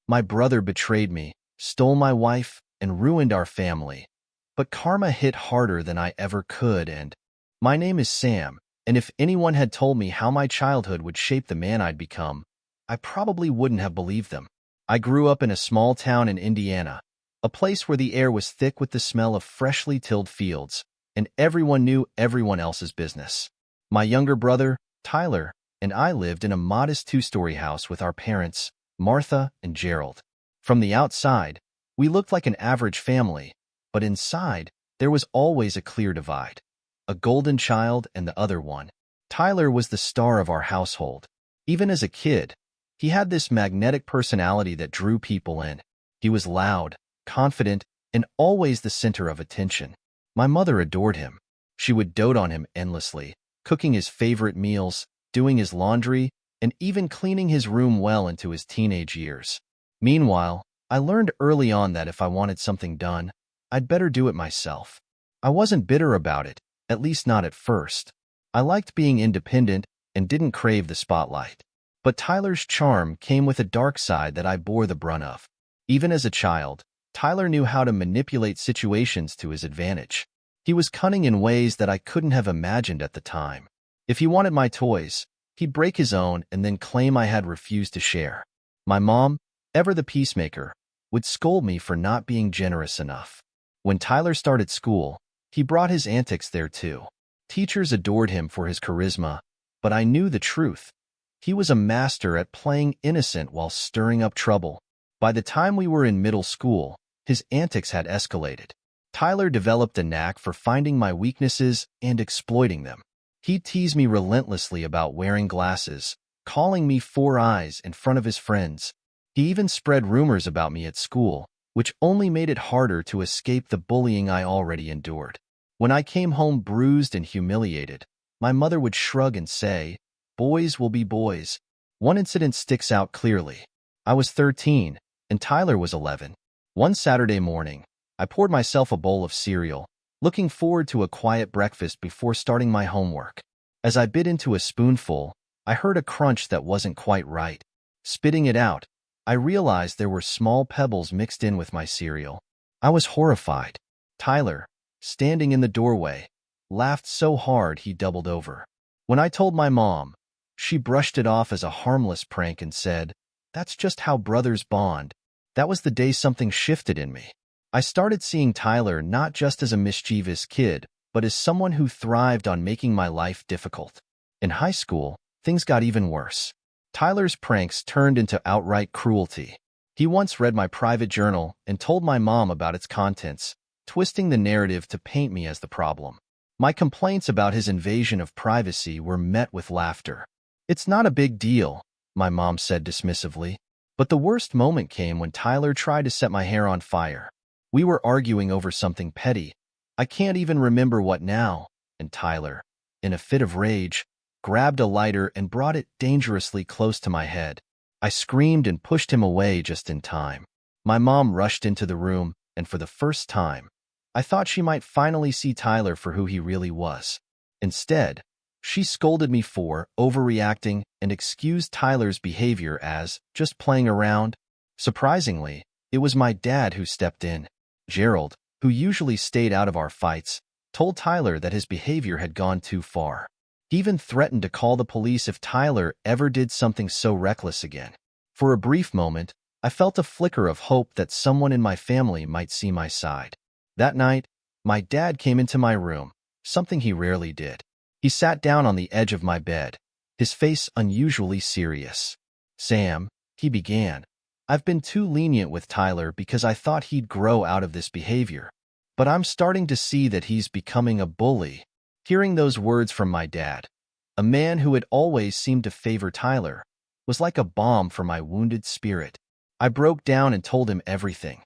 My brother betrayed me, stole my wife, and ruined our family. But karma hit harder than I ever could, and my name is Sam, and if anyone had told me how my childhood would shape the man I'd become, I probably wouldn't have believed them. I grew up in a small town in Indiana, a place where the air was thick with the smell of freshly tilled fields, and everyone knew everyone else's business. My younger brother, Tyler, and I lived in a modest two-story house with our parents, Martha and Gerald. From the outside, we looked like an average family, but inside, there was always a clear divide. A golden child and the other one. Tyler was the star of our household. Even as a kid, he had this magnetic personality that drew people in. He was loud, confident, and always the center of attention. My mother adored him. She would dote on him endlessly, cooking his favorite meals, doing his laundry, and even cleaning his room well into his teenage years. Meanwhile, I learned early on that if I wanted something done, I'd better do it myself. I wasn't bitter about it, at least not at first. I liked being independent and didn't crave the spotlight. But Tyler's charm came with a dark side that I bore the brunt of. Even as a child, Tyler knew how to manipulate situations to his advantage. He was cunning in ways that I couldn't have imagined at the time. If he wanted my toys, he'd break his own and then claim I had refused to share. My mom, ever the peacemaker, would scold me for not being generous enough. When Tyler started school, he brought his antics there too. Teachers adored him for his charisma, but I knew the truth. He was a master at playing innocent while stirring up trouble. By the time we were in middle school, his antics had escalated. Tyler developed a knack for finding my weaknesses and exploiting them. He'd tease me relentlessly about wearing glasses, calling me four eyes in front of his friends. He even spread rumors about me at school, which only made it harder to escape the bullying I already endured. When I came home bruised and humiliated, my mother would shrug and say, "Boys will be boys." One incident sticks out clearly. I was 13, and Tyler was 11. One Saturday morning, I poured myself a bowl of cereal, looking forward to a quiet breakfast before starting my homework. As I bit into a spoonful, I heard a crunch that wasn't quite right. Spitting it out, I realized there were small pebbles mixed in with my cereal. I was horrified. Tyler, standing in the doorway, laughed so hard he doubled over. When I told my mom, she brushed it off as a harmless prank and said, "That's just how brothers bond." That was the day something shifted in me. I started seeing Tyler not just as a mischievous kid, but as someone who thrived on making my life difficult. In high school, things got even worse. Tyler's pranks turned into outright cruelty. He once read my private journal and told my mom about its contents, twisting the narrative to paint me as the problem. My complaints about his invasion of privacy were met with laughter. "It's not a big deal," my mom said dismissively. But the worst moment came when Tyler tried to set my hair on fire. We were arguing over something petty. I can't even remember what now, and Tyler, in a fit of rage, grabbed a lighter and brought it dangerously close to my head. I screamed and pushed him away just in time. My mom rushed into the room, and for the first time, I thought she might finally see Tyler for who he really was. Instead, she scolded me for overreacting and excused Tyler's behavior as just playing around. Surprisingly, it was my dad who stepped in. Gerald, who usually stayed out of our fights, told Tyler that his behavior had gone too far. He even threatened to call the police if Tyler ever did something so reckless again. For a brief moment, I felt a flicker of hope that someone in my family might see my side. That night, my dad came into my room, something he rarely did. He sat down on the edge of my bed, his face unusually serious. "Sam," he began, "I've been too lenient with Tyler because I thought he'd grow out of this behavior. But I'm starting to see that he's becoming a bully." Hearing those words from my dad, a man who had always seemed to favor Tyler, was like a balm for my wounded spirit. I broke down and told him everything.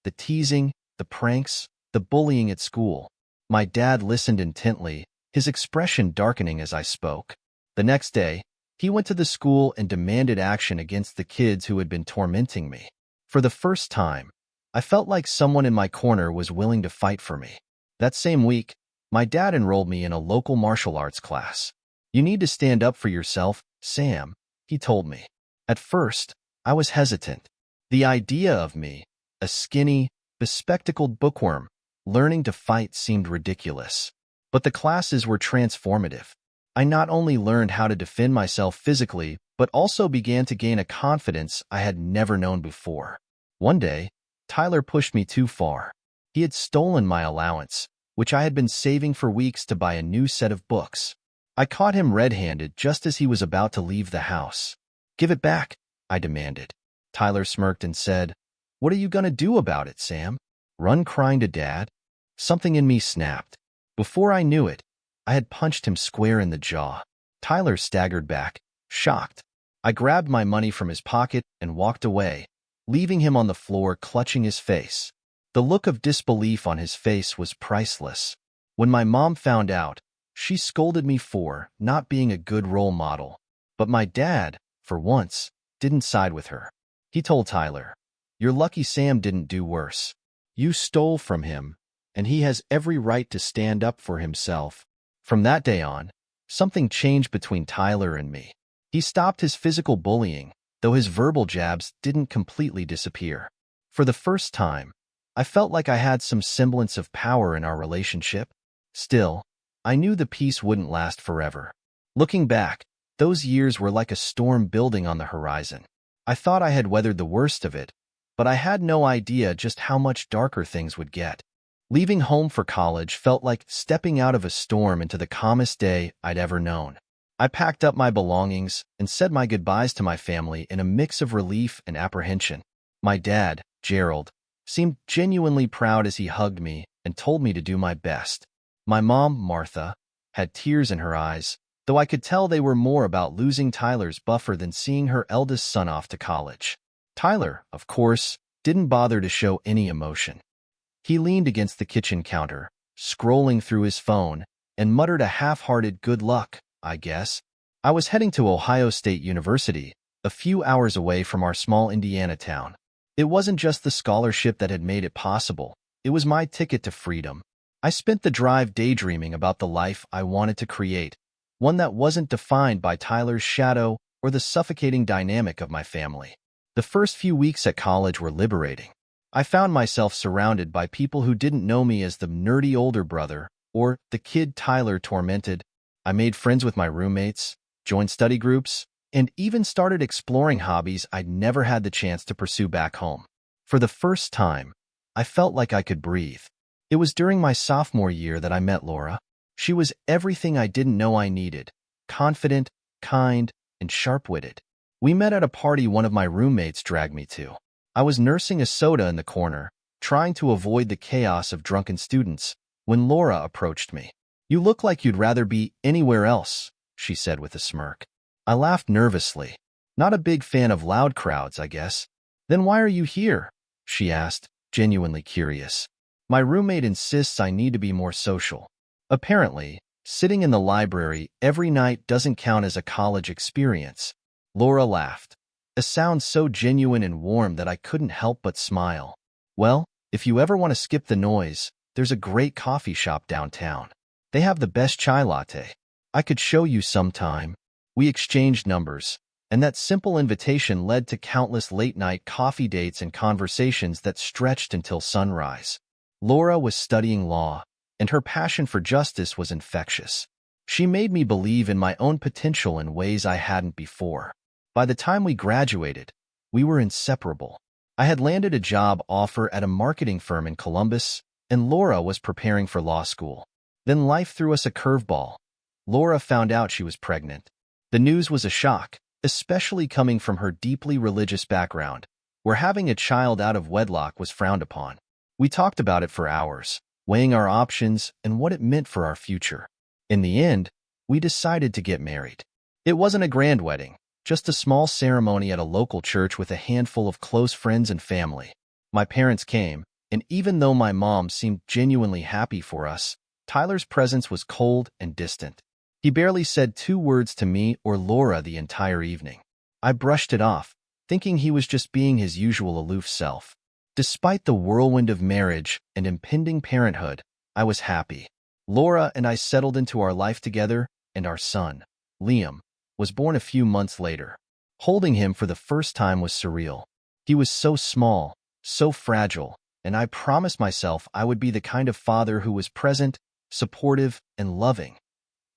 The teasing, the pranks, the bullying at school. My dad listened intently, his expression darkening as I spoke. The next day, he went to the school and demanded action against the kids who had been tormenting me. For the first time, I felt like someone in my corner was willing to fight for me. That same week, my dad enrolled me in a local martial arts class. "You need to stand up for yourself, Sam," he told me. At first, I was hesitant. The idea of me, a skinny, bespectacled bookworm, learning to fight seemed ridiculous. But the classes were transformative. I not only learned how to defend myself physically, but also began to gain a confidence I had never known before. One day, Tyler pushed me too far. He had stolen my allowance, which I had been saving for weeks to buy a new set of books. I caught him red-handed just as he was about to leave the house. "Give it back," I demanded. Tyler smirked and said, "What are you going to do about it, Sam? Run crying to Dad?" Something in me snapped. Before I knew it, I had punched him square in the jaw. Tyler staggered back, shocked. I grabbed my money from his pocket and walked away, leaving him on the floor clutching his face. The look of disbelief on his face was priceless. When my mom found out, she scolded me for not being a good role model. But my dad, for once, didn't side with her. He told Tyler, "You're lucky Sam didn't do worse. You stole from him, and he has every right to stand up for himself." From that day on, something changed between Tyler and me. He stopped his physical bullying, though his verbal jabs didn't completely disappear. For the first time, I felt like I had some semblance of power in our relationship. Still, I knew the peace wouldn't last forever. Looking back, those years were like a storm building on the horizon. I thought I had weathered the worst of it, but I had no idea just how much darker things would get. Leaving home for college felt like stepping out of a storm into the calmest day I'd ever known. I packed up my belongings and said my goodbyes to my family in a mix of relief and apprehension. My dad, Gerald, seemed genuinely proud as he hugged me and told me to do my best. My mom, Martha, had tears in her eyes, though I could tell they were more about losing Tyler's buffer than seeing her eldest son off to college. Tyler, of course, didn't bother to show any emotion. He leaned against the kitchen counter, scrolling through his phone, and muttered a half-hearted "good luck, I guess." I was heading to Ohio State University, a few hours away from our small Indiana town. It wasn't just the scholarship that had made it possible. It was my ticket to freedom. I spent the drive daydreaming about the life I wanted to create, one that wasn't defined by Tyler's shadow or the suffocating dynamic of my family. The first few weeks at college were liberating. I found myself surrounded by people who didn't know me as the nerdy older brother or the kid Tyler tormented. I made friends with my roommates, joined study groups, and even started exploring hobbies I'd never had the chance to pursue back home. For the first time, I felt like I could breathe. It was during my sophomore year that I met Laura. She was everything I didn't know I needed: confident, kind, and sharp-witted. We met at a party one of my roommates dragged me to. I was nursing a soda in the corner, trying to avoid the chaos of drunken students, when Laura approached me. "You look like you'd rather be anywhere else," she said with a smirk. I laughed nervously. "Not a big fan of loud crowds, I guess." "Then why are you here?" she asked, genuinely curious. "My roommate insists I need to be more social. Apparently, sitting in the library every night doesn't count as a college experience." Laura laughed, a sound so genuine and warm that I couldn't help but smile. "Well, if you ever want to skip the noise, there's a great coffee shop downtown. They have the best chai latte. I could show you sometime." We exchanged numbers, and that simple invitation led to countless late-night coffee dates and conversations that stretched until sunrise. Laura was studying law, and her passion for justice was infectious. She made me believe in my own potential in ways I hadn't before. By the time we graduated, we were inseparable. I had landed a job offer at a marketing firm in Columbus, and Laura was preparing for law school. Then life threw us a curveball. Laura found out she was pregnant. The news was a shock, especially coming from her deeply religious background, where having a child out of wedlock was frowned upon. We talked about it for hours, weighing our options and what it meant for our future. In the end, we decided to get married. It wasn't a grand wedding, just a small ceremony at a local church with a handful of close friends and family. My parents came, and even though my mom seemed genuinely happy for us, Tyler's presence was cold and distant. He barely said 2 words to me or Laura the entire evening. I brushed it off, thinking he was just being his usual aloof self. Despite the whirlwind of marriage and impending parenthood, I was happy. Laura and I settled into our life together, and our son, Liam, was born a few months later. Holding him for the first time was surreal. He was so small, so fragile, and I promised myself I would be the kind of father who was present, supportive, and loving.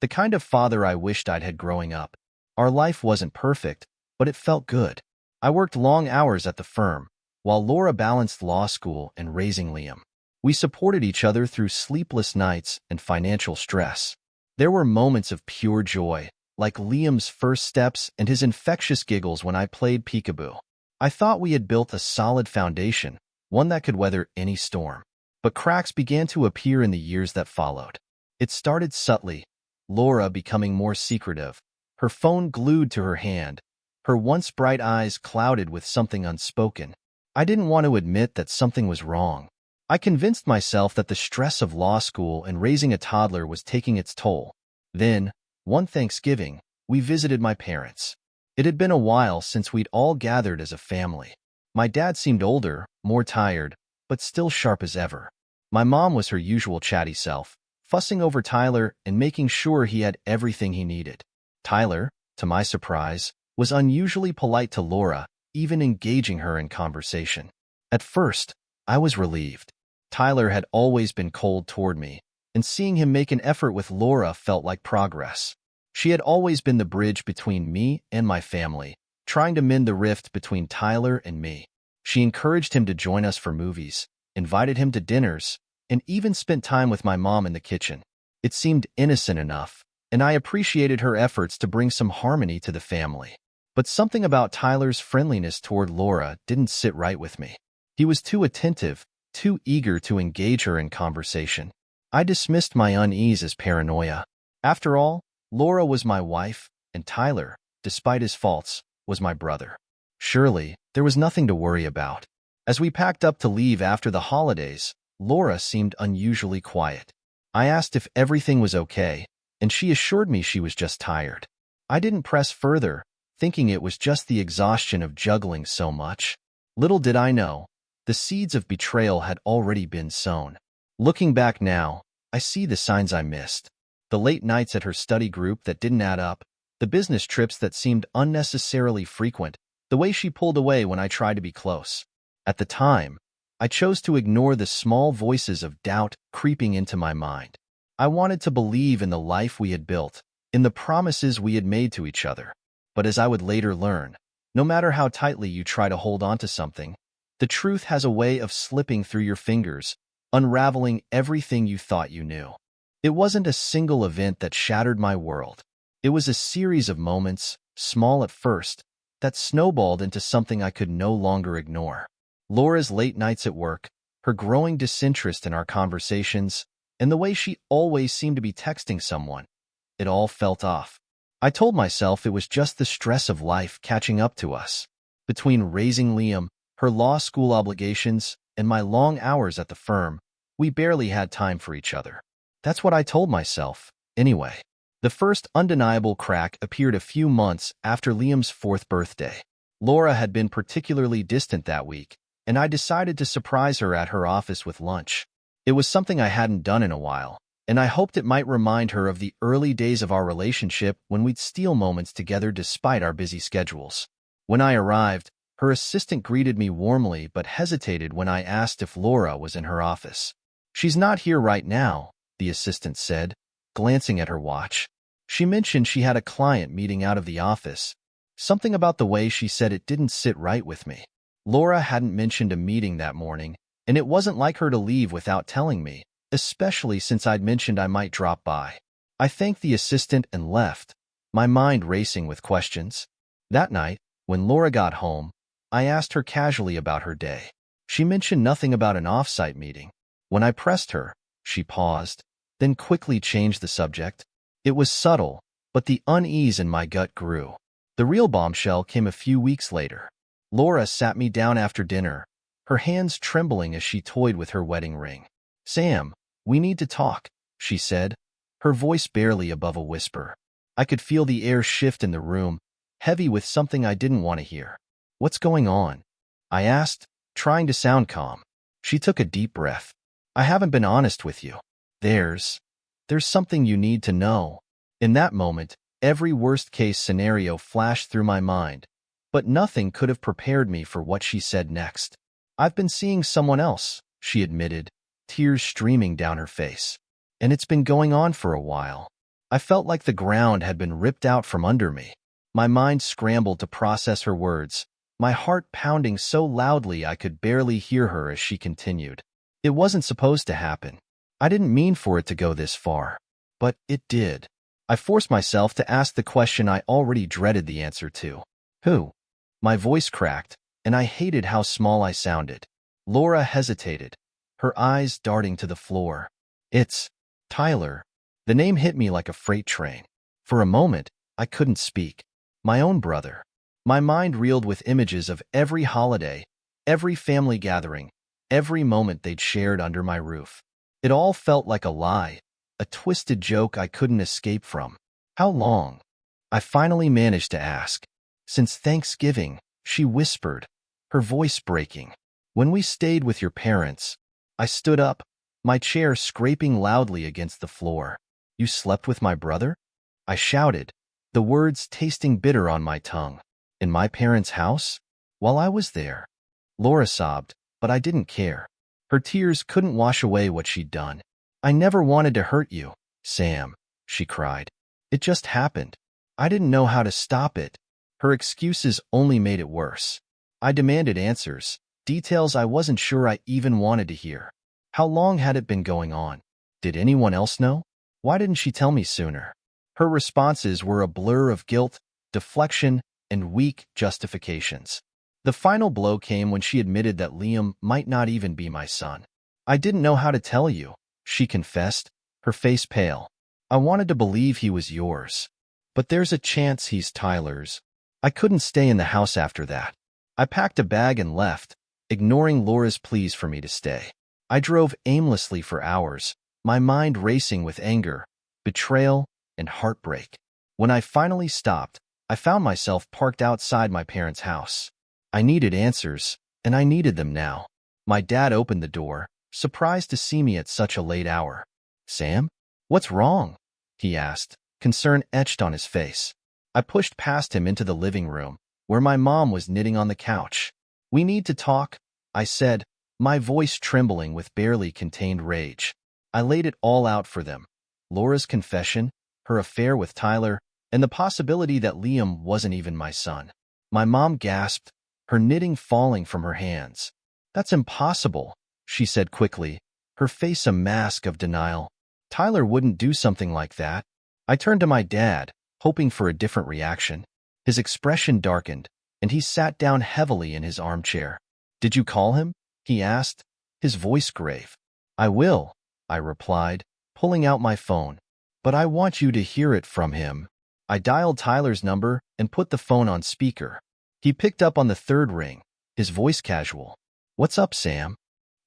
The kind of father I wished I'd had growing up. Our life wasn't perfect, but it felt good. I worked long hours at the firm, while Laura balanced law school and raising Liam. We supported each other through sleepless nights and financial stress. There were moments of pure joy, like Liam's first steps and his infectious giggles when I played peekaboo. I thought we had built a solid foundation, one that could weather any storm. But cracks began to appear in the years that followed. It started subtly, Laura becoming more secretive, her phone glued to her hand, her once bright eyes clouded with something unspoken. I didn't want to admit that something was wrong. I convinced myself that the stress of law school and raising a toddler was taking its toll. Then, one Thanksgiving, we visited my parents. It had been a while since we'd all gathered as a family. My dad seemed older, more tired, but still sharp as ever. My mom was her usual chatty self, fussing over Tyler and making sure he had everything he needed. Tyler, to my surprise, was unusually polite to Laura, even engaging her in conversation. At first, I was relieved. Tyler had always been cold toward me, and seeing him make an effort with Laura felt like progress. She had always been the bridge between me and my family, trying to mend the rift between Tyler and me. She encouraged him to join us for movies, invited him to dinners, and even spent time with my mom in the kitchen. It seemed innocent enough, and I appreciated her efforts to bring some harmony to the family. But something about Tyler's friendliness toward Laura didn't sit right with me. He was too attentive, too eager to engage her in conversation. I dismissed my unease as paranoia. After all, Laura was my wife, and Tyler, despite his faults, was my brother. Surely, there was nothing to worry about. As we packed up to leave after the holidays, Laura seemed unusually quiet. I asked if everything was okay, and she assured me she was just tired. I didn't press further, thinking it was just the exhaustion of juggling so much. Little did I know, the seeds of betrayal had already been sown. Looking back now, I see the signs I missed. The late nights at her study group that didn't add up, the business trips that seemed unnecessarily frequent, the way she pulled away when I tried to be close. At the time, I chose to ignore the small voices of doubt creeping into my mind. I wanted to believe in the life we had built, in the promises we had made to each other. But as I would later learn, no matter how tightly you try to hold on to something, the truth has a way of slipping through your fingers, unraveling everything you thought you knew. It wasn't a single event that shattered my world. It was a series of moments, small at first, that snowballed into something I could no longer ignore. Laura's late nights at work, her growing disinterest in our conversations, and the way she always seemed to be texting someone. It all felt off. I told myself it was just the stress of life catching up to us. Between raising Liam, her law school obligations, and my long hours at the firm, we barely had time for each other. That's what I told myself, anyway. The first undeniable crack appeared a few months after Liam's 4th birthday. Laura had been particularly distant that week, and I decided to surprise her at her office with lunch. It was something I hadn't done in a while, and I hoped it might remind her of the early days of our relationship when we'd steal moments together despite our busy schedules. When I arrived, her assistant greeted me warmly but hesitated when I asked if Laura was in her office. "She's not here right now," the assistant said, glancing at her watch. She mentioned she had a client meeting out of the office. Something about the way she said it didn't sit right with me. Laura hadn't mentioned a meeting that morning, and it wasn't like her to leave without telling me, especially since I'd mentioned I might drop by. I thanked the assistant and left, my mind racing with questions. That night, when Laura got home, I asked her casually about her day. She mentioned nothing about an off-site meeting. When I pressed her, she paused, then quickly changed the subject. It was subtle, but the unease in my gut grew. The real bombshell came a few weeks later. Laura sat me down after dinner, her hands trembling as she toyed with her wedding ring. "Sam, we need to talk," she said, her voice barely above a whisper. I could feel the air shift in the room, heavy with something I didn't want to hear. "What's going on?" I asked, trying to sound calm. She took a deep breath. "I haven't been honest with you. There's something you need to know." In that moment, every worst-case scenario flashed through my mind. But nothing could have prepared me for what she said next. "I've been seeing someone else," she admitted, tears streaming down her face. "And it's been going on for a while." I felt like the ground had been ripped out from under me. My mind scrambled to process her words, my heart pounding so loudly I could barely hear her as she continued. "It wasn't supposed to happen. I didn't mean for it to go this far. But it did." I forced myself to ask the question I already dreaded the answer to. "Who?" My voice cracked, and I hated how small I sounded. Laura hesitated, her eyes darting to the floor. "It's Tyler." The name hit me like a freight train. For a moment, I couldn't speak. My own brother. My mind reeled with images of every holiday, every family gathering, every moment they'd shared under my roof. It all felt like a lie, a twisted joke I couldn't escape from. "How long?" I finally managed to ask. "Since Thanksgiving," she whispered, her voice breaking. "When we stayed with your parents." I stood up, my chair scraping loudly against the floor. "You slept with my brother?" I shouted, the words tasting bitter on my tongue. "In my parents' house? While I was there?" Laura sobbed, but I didn't care. Her tears couldn't wash away what she'd done. "I never wanted to hurt you, Sam," she cried. "It just happened. I didn't know how to stop it." Her excuses only made it worse. I demanded answers, details I wasn't sure I even wanted to hear. How long had it been going on? Did anyone else know? Why didn't she tell me sooner? Her responses were a blur of guilt, deflection, and weak justifications. The final blow came when she admitted that Liam might not even be my son. "I didn't know how to tell you," she confessed, her face pale. "I wanted to believe he was yours. But there's a chance he's Tyler's." I couldn't stay in the house after that. I packed a bag and left, ignoring Laura's pleas for me to stay. I drove aimlessly for hours, my mind racing with anger, betrayal, and heartbreak. When I finally stopped, I found myself parked outside my parents' house. I needed answers, and I needed them now. My dad opened the door, surprised to see me at such a late hour. "Sam? What's wrong?" he asked, concern etched on his face. I pushed past him into the living room, where my mom was knitting on the couch. "We need to talk," I said, my voice trembling with barely contained rage. I laid it all out for them. Laura's confession, her affair with Tyler, and the possibility that Liam wasn't even my son. My mom gasped, her knitting falling from her hands. "That's impossible," she said quickly, her face a mask of denial. "Tyler wouldn't do something like that." I turned to my dad, hoping for a different reaction. His expression darkened, and he sat down heavily in his armchair. "Did you call him?" he asked, his voice grave. "I will," I replied, pulling out my phone. "But I want you to hear it from him." I dialed Tyler's number and put the phone on speaker. He picked up on the third ring, his voice casual. "What's up, Sam?"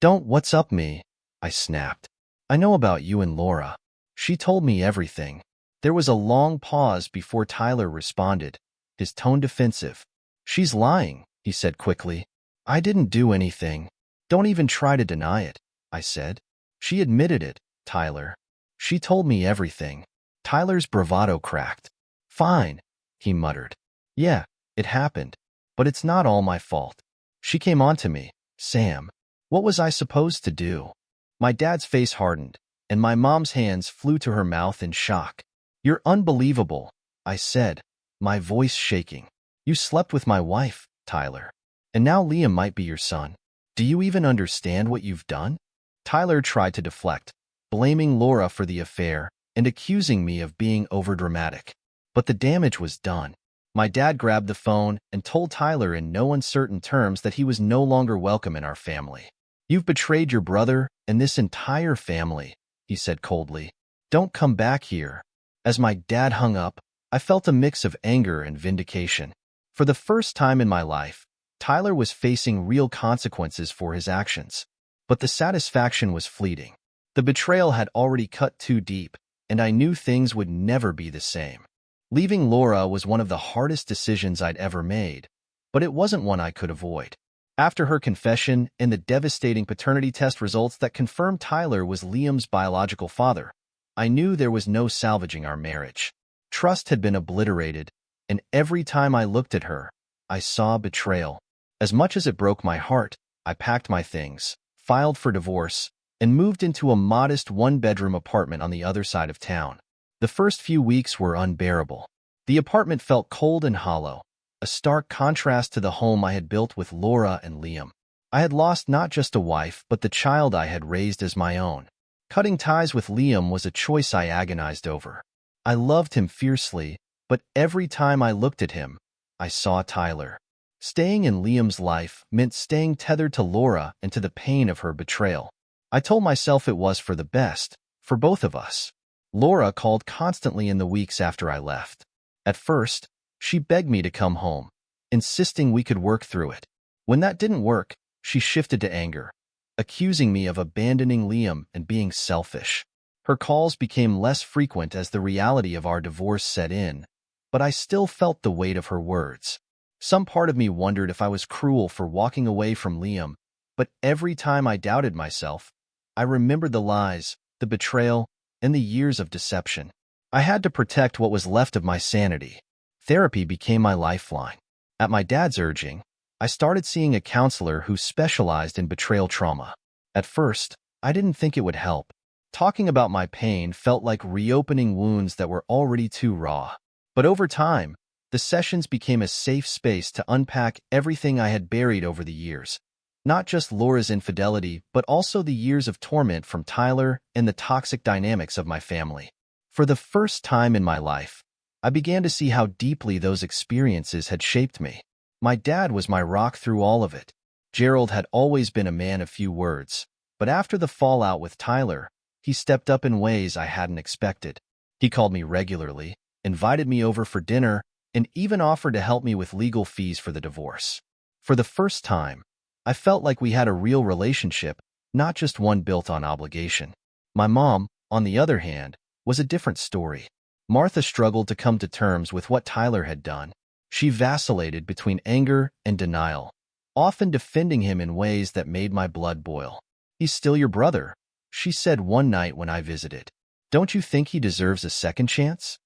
"Don't what's up me," I snapped. "I know about you and Laura. She told me everything." There was a long pause before Tyler responded, his tone defensive. "She's lying," he said quickly. "I didn't do anything." "Don't even try to deny it," I said. "She admitted it, Tyler. She told me everything." Tyler's bravado cracked. "Fine," he muttered. "Yeah, it happened. But it's not all my fault. She came on to me, Sam. What was I supposed to do?" My dad's face hardened, and my mom's hands flew to her mouth in shock. "You're unbelievable," I said, my voice shaking. "You slept with my wife, Tyler. And now Liam might be your son. Do you even understand what you've done?" Tyler tried to deflect, blaming Laura for the affair and accusing me of being overdramatic. But the damage was done. My dad grabbed the phone and told Tyler in no uncertain terms that he was no longer welcome in our family. "You've betrayed your brother and this entire family," he said coldly. "Don't come back here." As my dad hung up, I felt a mix of anger and vindication. For the first time in my life, Tyler was facing real consequences for his actions. But the satisfaction was fleeting. The betrayal had already cut too deep, and I knew things would never be the same. Leaving Laura was one of the hardest decisions I'd ever made, but it wasn't one I could avoid. After her confession and the devastating paternity test results that confirmed Tyler was Liam's biological father, I knew there was no salvaging our marriage. Trust had been obliterated, and every time I looked at her, I saw betrayal. As much as it broke my heart, I packed my things, filed for divorce, and moved into a modest one-bedroom apartment on the other side of town. The first few weeks were unbearable. The apartment felt cold and hollow, a stark contrast to the home I had built with Laura and Liam. I had lost not just a wife, but the child I had raised as my own. Cutting ties with Liam was a choice I agonized over. I loved him fiercely, but every time I looked at him, I saw Tyler. Staying in Liam's life meant staying tethered to Laura and to the pain of her betrayal. I told myself it was for the best, for both of us. Laura called constantly in the weeks after I left. At first, she begged me to come home, insisting we could work through it. When that didn't work, she shifted to anger, accusing me of abandoning Liam and being selfish. Her calls became less frequent as the reality of our divorce set in, but I still felt the weight of her words. Some part of me wondered if I was cruel for walking away from Liam, but every time I doubted myself, I remembered the lies, the betrayal, and the years of deception. I had to protect what was left of my sanity. Therapy became my lifeline. At my dad's urging, I started seeing a counselor who specialized in betrayal trauma. At first, I didn't think it would help. Talking about my pain felt like reopening wounds that were already too raw. But over time, the sessions became a safe space to unpack everything I had buried over the years. Not just Laura's infidelity, but also the years of torment from Tyler and the toxic dynamics of my family. For the first time in my life, I began to see how deeply those experiences had shaped me. My dad was my rock through all of it. Gerald had always been a man of few words, but after the fallout with Tyler, he stepped up in ways I hadn't expected. He called me regularly, invited me over for dinner, and even offered to help me with legal fees for the divorce. For the first time, I felt like we had a real relationship, not just one built on obligation. My mom, on the other hand, was a different story. Martha struggled to come to terms with what Tyler had done. She vacillated between anger and denial, often defending him in ways that made my blood boil. "He's still your brother," she said one night when I visited. "Don't you think he deserves a second chance?"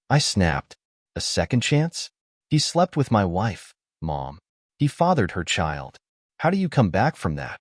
I snapped. "A second chance? He slept with my wife, Mom. He fathered her child. How do you come back from that?"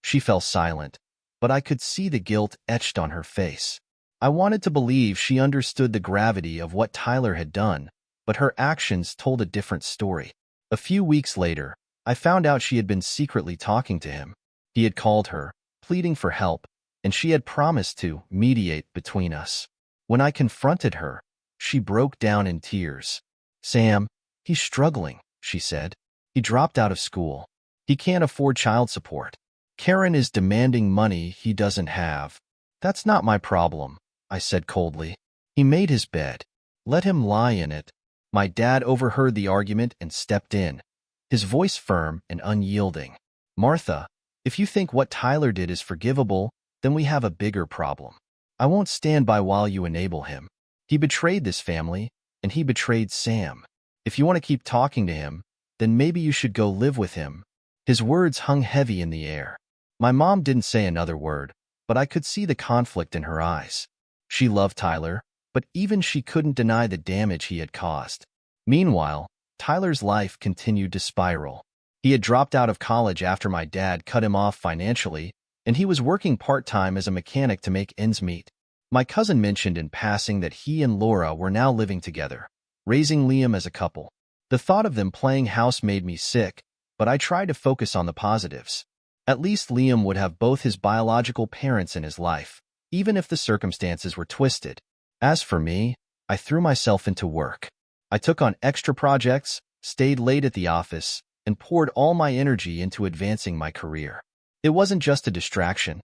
She fell silent, but I could see the guilt etched on her face. I wanted to believe she understood the gravity of what Tyler had done, but her actions told a different story. A few weeks later, I found out she had been secretly talking to him. He had called her, pleading for help, and she had promised to mediate between us. When I confronted her, she broke down in tears. "Sam, he's struggling," she said. "He dropped out of school. He can't afford child support. Karen is demanding money he doesn't have." "That's not my problem," I said coldly. "He made his bed. Let him lie in it." My dad overheard the argument and stepped in, his voice firm and unyielding. "Martha, if you think what Tyler did is forgivable, then we have a bigger problem. I won't stand by while you enable him. He betrayed this family, and he betrayed Sam. If you want to keep talking to him, then maybe you should go live with him." His words hung heavy in the air. My mom didn't say another word, but I could see the conflict in her eyes. She loved Tyler, but even she couldn't deny the damage he had caused. Meanwhile, Tyler's life continued to spiral. He had dropped out of college after my dad cut him off financially, and he was working part-time as a mechanic to make ends meet. My cousin mentioned in passing that he and Laura were now living together, raising Liam as a couple. The thought of them playing house made me sick, but I tried to focus on the positives. At least Liam would have both his biological parents in his life, even if the circumstances were twisted. As for me, I threw myself into work. I took on extra projects, stayed late at the office, and poured all my energy into advancing my career. It wasn't just a distraction.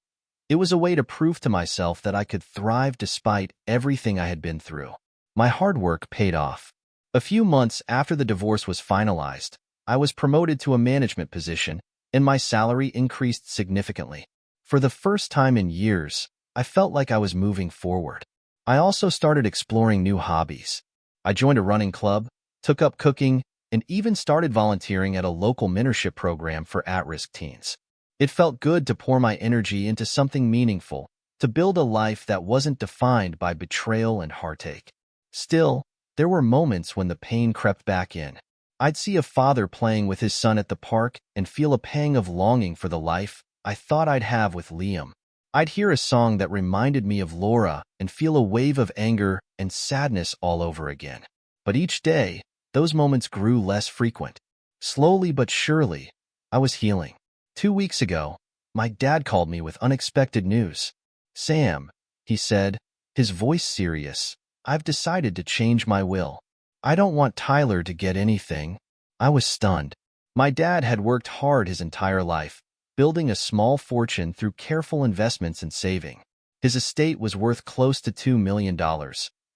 It was a way to prove to myself that I could thrive despite everything I had been through. My hard work paid off. A few months after the divorce was finalized, I was promoted to a management position, and my salary increased significantly. For the first time in years, I felt like I was moving forward. I also started exploring new hobbies. I joined a running club, took up cooking, and even started volunteering at a local mentorship program for at-risk teens. It felt good to pour my energy into something meaningful, to build a life that wasn't defined by betrayal and heartache. Still, there were moments when the pain crept back in. I'd see a father playing with his son at the park and feel a pang of longing for the life I thought I'd have with Liam. I'd hear a song that reminded me of Laura and feel a wave of anger and sadness all over again. But each day, those moments grew less frequent. Slowly but surely, I was healing. 2 weeks ago, my dad called me with unexpected news. "Sam," he said, his voice serious, "I've decided to change my will. I don't want Tyler to get anything." I was stunned. My dad had worked hard his entire life, building a small fortune through careful investments and saving. His estate was worth close to $2 million,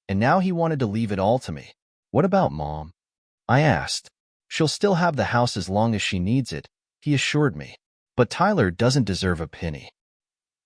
and now he wanted to leave it all to me. "What about Mom?" I asked. "She'll still have the house as long as she needs it," he assured me. "But Tyler doesn't deserve a penny.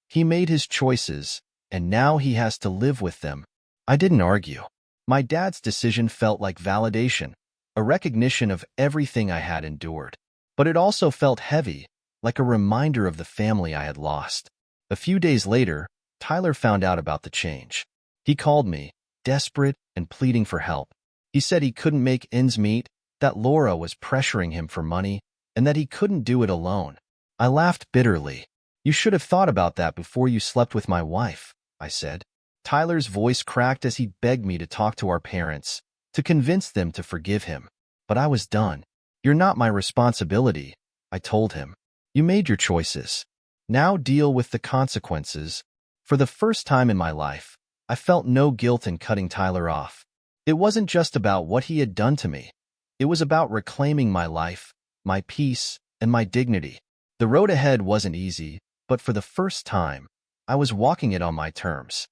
He made his choices, and now he has to live with them." I didn't argue. My dad's decision felt like validation, a recognition of everything I had endured. But it also felt heavy, like a reminder of the family I had lost. A few days later, Tyler found out about the change. He called me, desperate and pleading for help. He said he couldn't make ends meet, that Laura was pressuring him for money, and that he couldn't do it alone. I laughed bitterly. "You should have thought about that before you slept with my wife," I said. Tyler's voice cracked as he begged me to talk to our parents, to convince them to forgive him. But I was done. "You're not my responsibility," I told him. "You made your choices. Now deal with the consequences." For the first time in my life, I felt no guilt in cutting Tyler off. It wasn't just about what he had done to me. It was about reclaiming my life, my peace, and my dignity. The road ahead wasn't easy, but for the first time, I was walking it on my terms.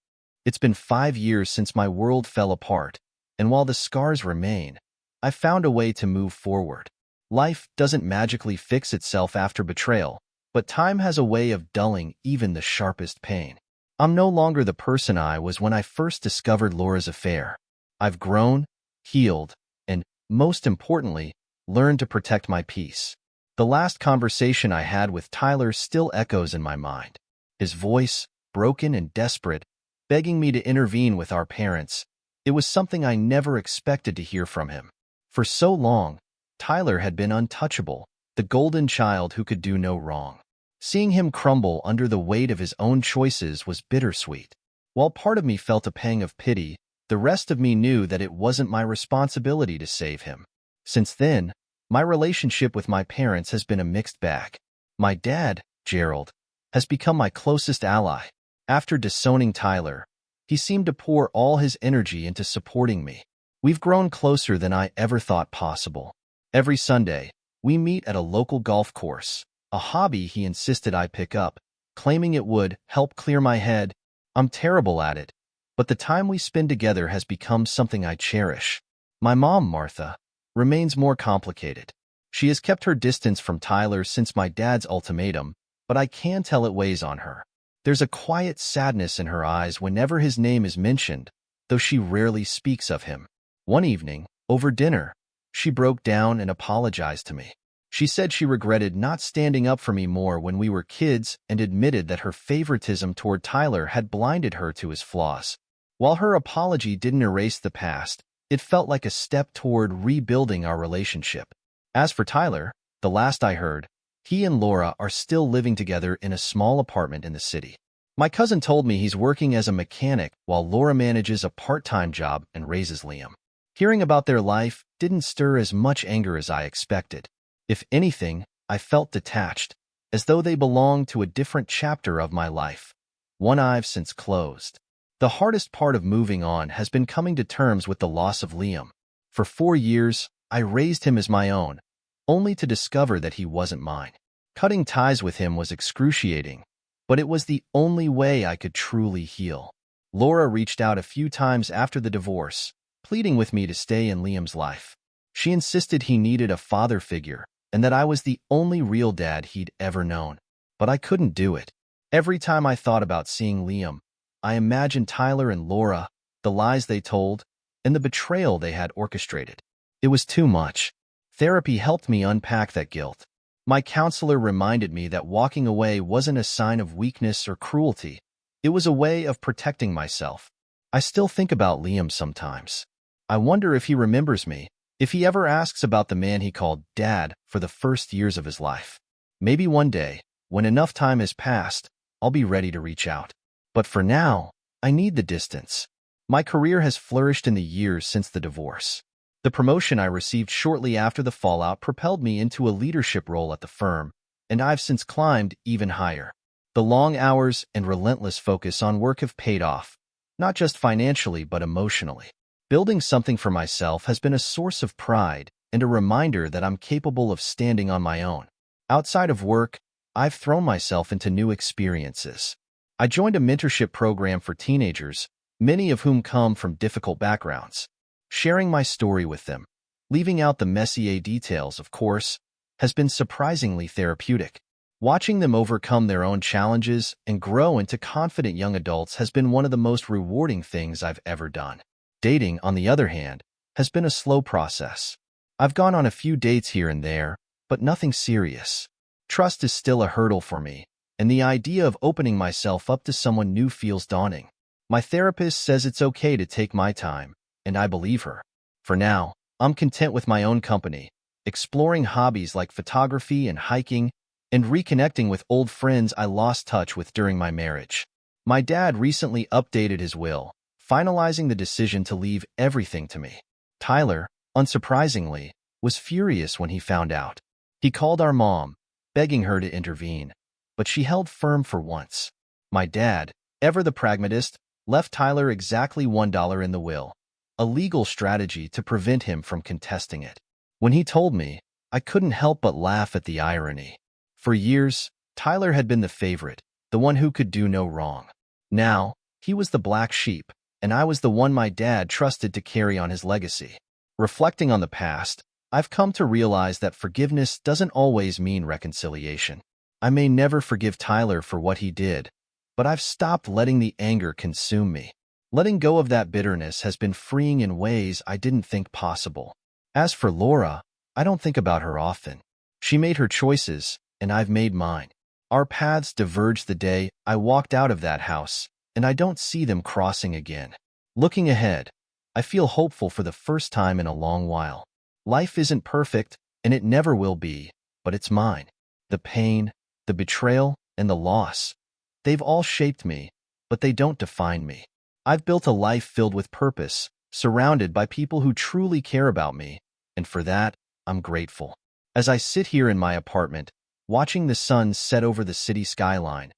It's been 5 years since my world fell apart, and while the scars remain, I found a way to move forward. Life doesn't magically fix itself after betrayal, but time has a way of dulling even the sharpest pain. I'm no longer the person I was when I first discovered Laura's affair. I've grown, healed, and, most importantly, learned to protect my peace. The last conversation I had with Tyler still echoes in my mind. His voice, broken and desperate, begging me to intervene with our parents. It was something I never expected to hear from him. For so long, Tyler had been untouchable, the golden child who could do no wrong. Seeing him crumble under the weight of his own choices was bittersweet. While part of me felt a pang of pity, the rest of me knew that it wasn't my responsibility to save him. Since then, my relationship with my parents has been a mixed bag. My dad, Gerald, has become my closest ally. After disowning Tyler, he seemed to pour all his energy into supporting me. We've grown closer than I ever thought possible. Every Sunday, we meet at a local golf course, a hobby he insisted I pick up, claiming it would help clear my head. I'm terrible at it, but the time we spend together has become something I cherish. My mom, Martha, remains more complicated. She has kept her distance from Tyler since my dad's ultimatum, but I can tell it weighs on her. There's a quiet sadness in her eyes whenever his name is mentioned, though she rarely speaks of him. One evening, over dinner, she broke down and apologized to me. She said she regretted not standing up for me more when we were kids and admitted that her favoritism toward Tyler had blinded her to his flaws. While her apology didn't erase the past, it felt like a step toward rebuilding our relationship. As for Tyler, the last I heard, he and Laura are still living together in a small apartment in the city. My cousin told me he's working as a mechanic while Laura manages a part-time job and raises Liam. Hearing about their life didn't stir as much anger as I expected. If anything, I felt detached, as though they belonged to a different chapter of my life, one I've since closed. The hardest part of moving on has been coming to terms with the loss of Liam. For 4 years, I raised him as my own, only to discover that he wasn't mine. Cutting ties with him was excruciating, but it was the only way I could truly heal. Laura reached out a few times after the divorce, pleading with me to stay in Liam's life. She insisted he needed a father figure and that I was the only real dad he'd ever known. But I couldn't do it. Every time I thought about seeing Liam, I imagined Tyler and Laura, the lies they told, and the betrayal they had orchestrated. It was too much. Therapy helped me unpack that guilt. My counselor reminded me that walking away wasn't a sign of weakness or cruelty. It was a way of protecting myself. I still think about Liam sometimes. I wonder if he remembers me, if he ever asks about the man he called Dad for the first years of his life. Maybe one day, when enough time has passed, I'll be ready to reach out. But for now, I need the distance. My career has flourished in the years since the divorce. The promotion I received shortly after the fallout propelled me into a leadership role at the firm, and I've since climbed even higher. The long hours and relentless focus on work have paid off, not just financially but emotionally. Building something for myself has been a source of pride and a reminder that I'm capable of standing on my own. Outside of work, I've thrown myself into new experiences. I joined a mentorship program for teenagers, many of whom come from difficult backgrounds. Sharing my story with them, leaving out the messier details, of course, has been surprisingly therapeutic. Watching them overcome their own challenges and grow into confident young adults has been one of the most rewarding things I've ever done. Dating, on the other hand, has been a slow process. I've gone on a few dates here and there, but nothing serious. Trust is still a hurdle for me, and the idea of opening myself up to someone new feels daunting. My therapist says it's okay to take my time, and I believe her. For now, I'm content with my own company, exploring hobbies like photography and hiking, and reconnecting with old friends I lost touch with during my marriage. My dad recently updated his will, finalizing the decision to leave everything to me. Tyler, unsurprisingly, was furious when he found out. He called our mom, begging her to intervene, but she held firm for once. My dad, ever the pragmatist, left Tyler exactly $1 in the will, a legal strategy to prevent him from contesting it. When he told me, I couldn't help but laugh at the irony. For years, Tyler had been the favorite, the one who could do no wrong. Now, he was the black sheep, and I was the one my dad trusted to carry on his legacy. Reflecting on the past, I've come to realize that forgiveness doesn't always mean reconciliation. I may never forgive Tyler for what he did, but I've stopped letting the anger consume me. Letting go of that bitterness has been freeing in ways I didn't think possible. As for Laura, I don't think about her often. She made her choices, and I've made mine. Our paths diverged the day I walked out of that house, and I don't see them crossing again. Looking ahead, I feel hopeful for the first time in a long while. Life isn't perfect, and it never will be, but it's mine. The pain, the betrayal, and the loss, they've all shaped me, but they don't define me. I've built a life filled with purpose, surrounded by people who truly care about me, and for that, I'm grateful. As I sit here in my apartment, watching the sun set over the city skyline,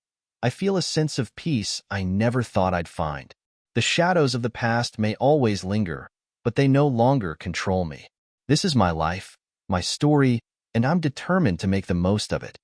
I feel a sense of peace I never thought I'd find. The shadows of the past may always linger, but they no longer control me. This is my life, my story, and I'm determined to make the most of it.